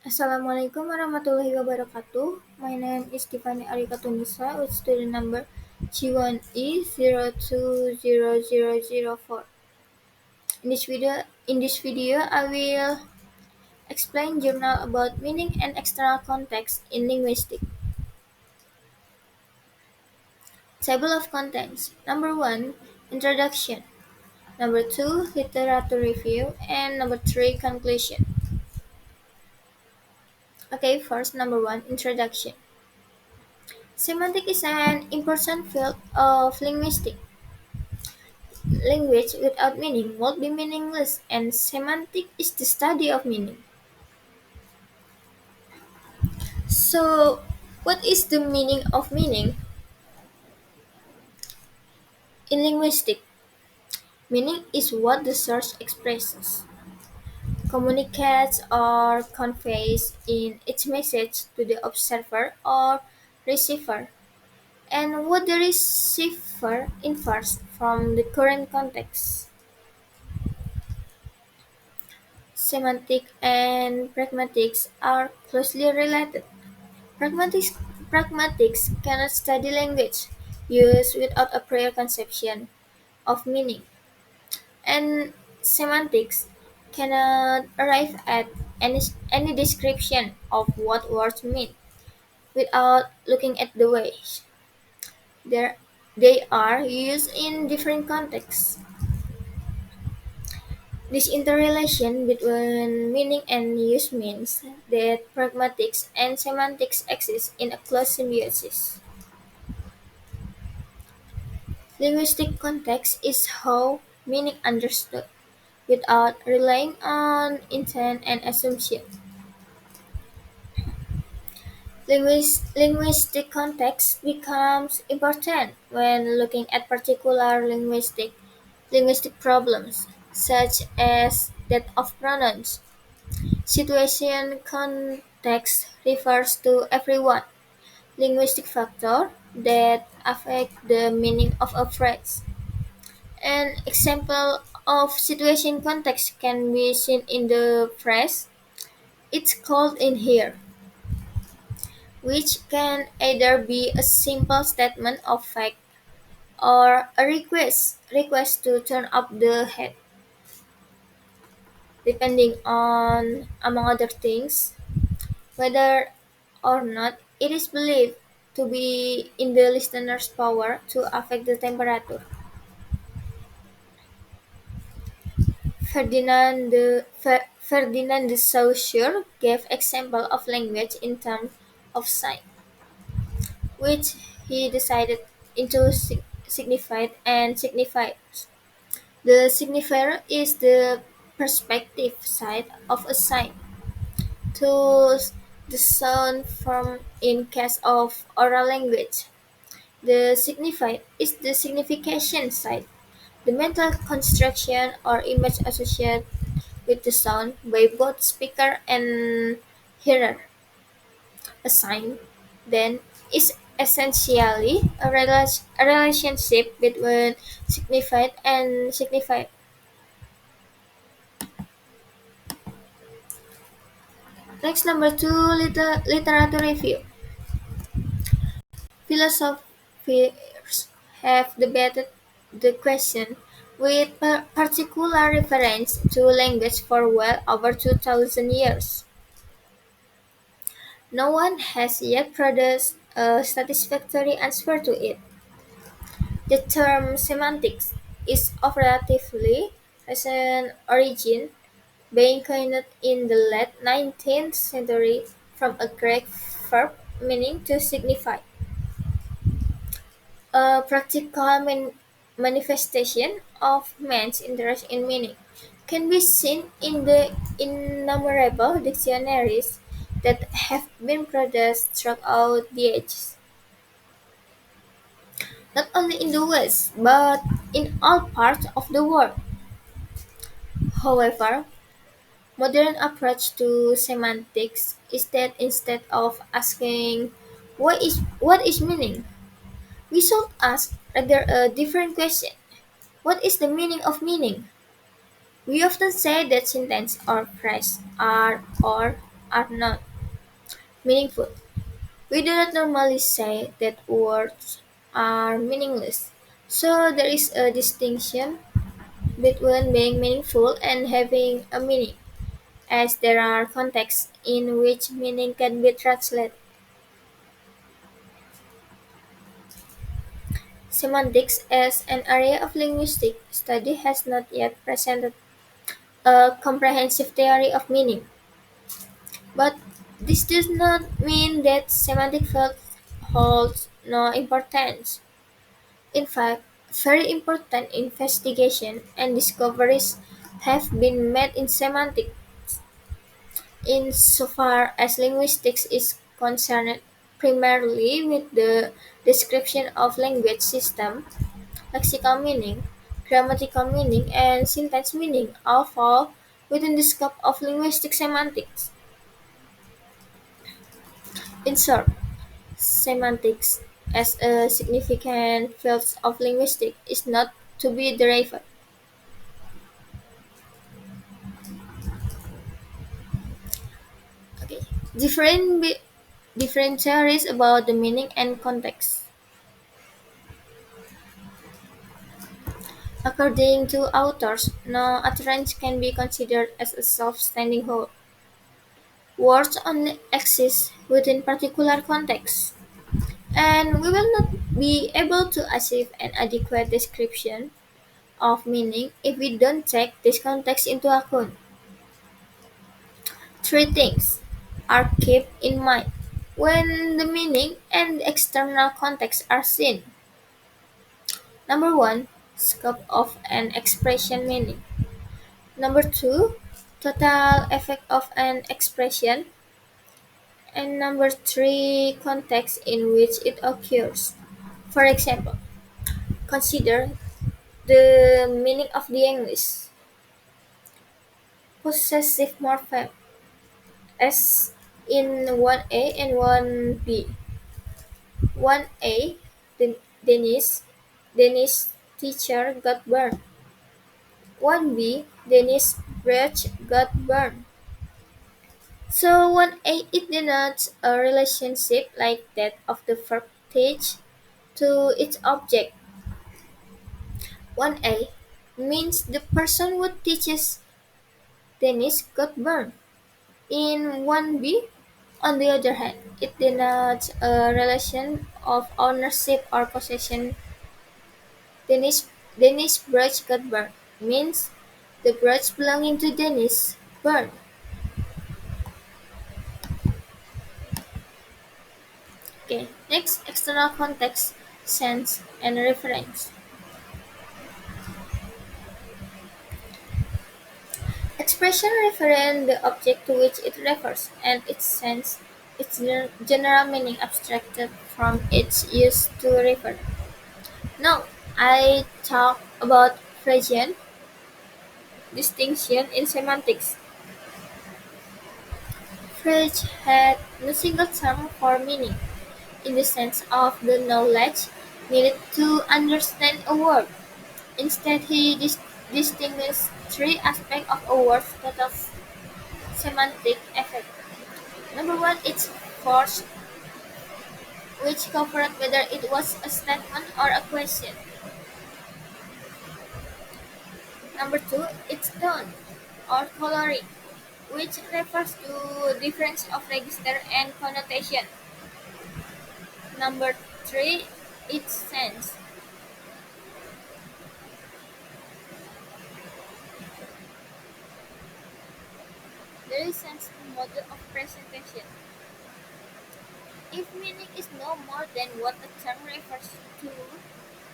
Assalamualaikum warahmatullahi wabarakatuh. My name is Tiffany Arika Tunisa with student number G1E020004. In this video, I will explain journal about meaning and external context in linguistics. Table of contents. Number 1, introduction. Number 2, literature review. And number 3, conclusion. Okay, first number 1, introduction. Semantic is an important field of linguistics. Language without meaning would be meaningless, and semantic is the study of meaning. So, what is the meaning of meaning? In linguistics, meaning is what the source expresses, communicates, or conveys in its message to the observer or receiver, and what the receiver infers from the current context. Semantic and pragmatics are closely related. Pragmatics, pragmatics cannot study language use without a prior conception of meaning, and semantics cannot arrive at any description of what words mean without looking at the ways There- they are used in different contexts. This interrelation between meaning and use means that pragmatics and semantics exist in a close symbiosis. Linguistic context is how meaning understood, without relying on intent and assumption. Linguistic context becomes important when looking at particular linguistic problems, such as that of pronouns. Situation context refers to everyone linguistic factor that affect the meaning of a phrase. An example of situation context can be seen in the phrase "It's cold in here", which can either be a simple statement of fact or a request to turn up the heat, depending on, among other things, whether or not it is believed to be in the listener's power to affect the temperature. Ferdinand de Saussure gave example of language in terms of sign, which he decided into signified and signifiers. The signifier is the perspective side of a sign, to the sound form in case of oral language. The signified is the signification side, the mental construction or image associated with the sound by both speaker and hearer. A sign, then, is essentially a relationship between signified and signified. Next, number 2, literature review. Philosophers have debated the question with particular reference to language for well over 2,000 years. No one has yet produced a satisfactory answer to it. The term semantics is of relatively recent origin, being coined in the late 19th century from a Greek verb meaning to signify. A practical manifestation of man's interest in meaning can be seen in the innumerable dictionaries that have been produced throughout the ages, not only in the West, but in all parts of the world. However, modern approach to semantics is that instead of asking what is meaning, we should ask rather a different question. What is the meaning of meaning? We often say that sentence or phrase are or are not meaningful. We do not normally say that words are meaningless. So there is a distinction between being meaningful and having a meaning, as there are contexts in which meaning can be translated. Semantics as an area of linguistic study has not yet presented a comprehensive theory of meaning, but this does not mean that semantic field holds no importance. In fact, very important investigation and discoveries have been made in semantics insofar as linguistics is concerned primarily with the description of language system. Lexical meaning, grammatical meaning, and syntax meaning all fall within the scope of linguistic semantics. In short, semantics as a significant field of linguistics is not to be derived. Okay. Different different theories about the meaning and context. According to authors, no utterance can be considered as a self-standing whole. Words only exist within particular contexts, and we will not be able to achieve an adequate description of meaning if we don't take this context into account. Three things are kept in mind when the meaning and the external context are seen. Number one, scope of an expression meaning. Number two, total effect of an expression. And number three, context in which it occurs. For example, consider the meaning of the English possessive morphem as in 1A and 1B. 1A, Dennis, Dennis teacher got burned. 1B, Dennis Brecht got burned. So 1A, it denotes a relationship like that of the verb teach to its object. 1A means the person who teaches Dennis got burned. In 1B, on the other hand, it denotes a relation of ownership or possession. Dennis brooch got burned means the brooch belonging to Dennis burned. Okay, next external context, sense, and reference. Expression reference the object to which it refers, and its sense, its general meaning abstracted from its use to refer. Now, I talk about Freudian distinction in semantics. Freud had no single term for meaning, in the sense of the knowledge needed to understand a word. Instead, he distinguished three aspects of a word's total semantic effect. Number one, its force, which covered whether it was a statement or a question. Number two, its tone or coloring, which refers to difference of register and connotation. Number three, its sense. There is sense in mode of presentation. If meaning is no more than what the term refers to,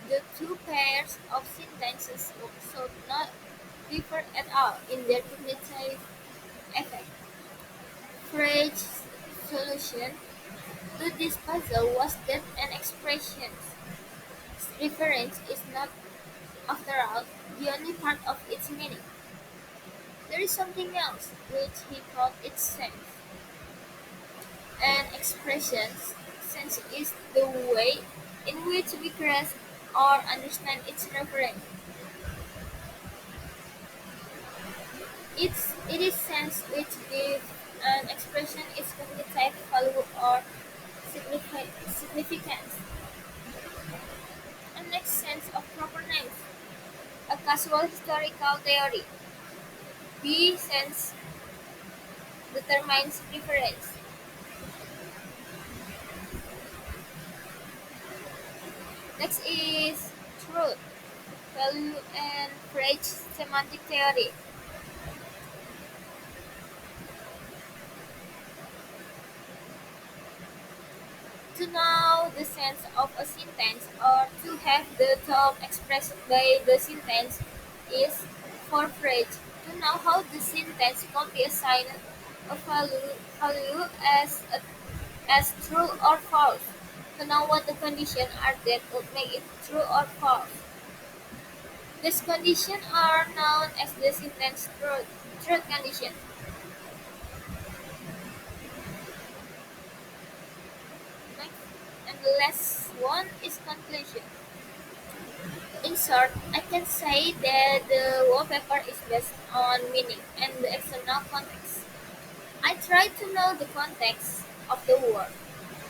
the two pairs of sentences should not differ at all in their cognitive effect. Freud's solution to this puzzle was that an expression's reference is not, after all, the only part of its meaning. There is something else, which he called its sense. An expression's sense is the way in which we grasp or understand its reference. It is sense which gives An expression is cognitive value or significance. And next sense of proper names. A casual historical theory. B sense determines preference. Next is truth, value, and phrase semantic theory. To know the sense of a sentence or to have the thought expressed by the sentence is for phrase. To know how the sentence can be assigned a value as true or false. To know what the conditions are that would make it true or false. These conditions are known as the sentence truth condition. Next, and the last one is conclusion. In short, I can say that the wallpaper is based on meaning and the external context. I try to know the context of the word,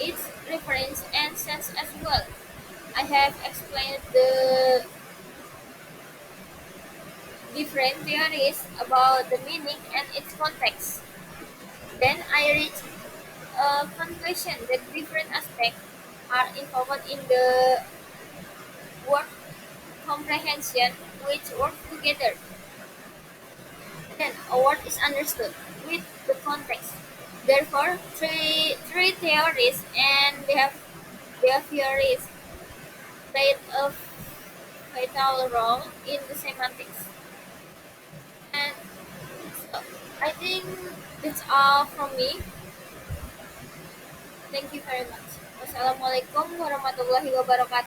its reference and sense as well. I have explained the different theories about the meaning and its context. Then I reach a conclusion that different aspects are involved in the word comprehension which work together. Then a word is understood with the context. Therefore, three theories and their theories played a vital role in the semantics. And so I think that's all from me. Thank you very much. Wassalamualaikum warahmatullahi wabarakatuh.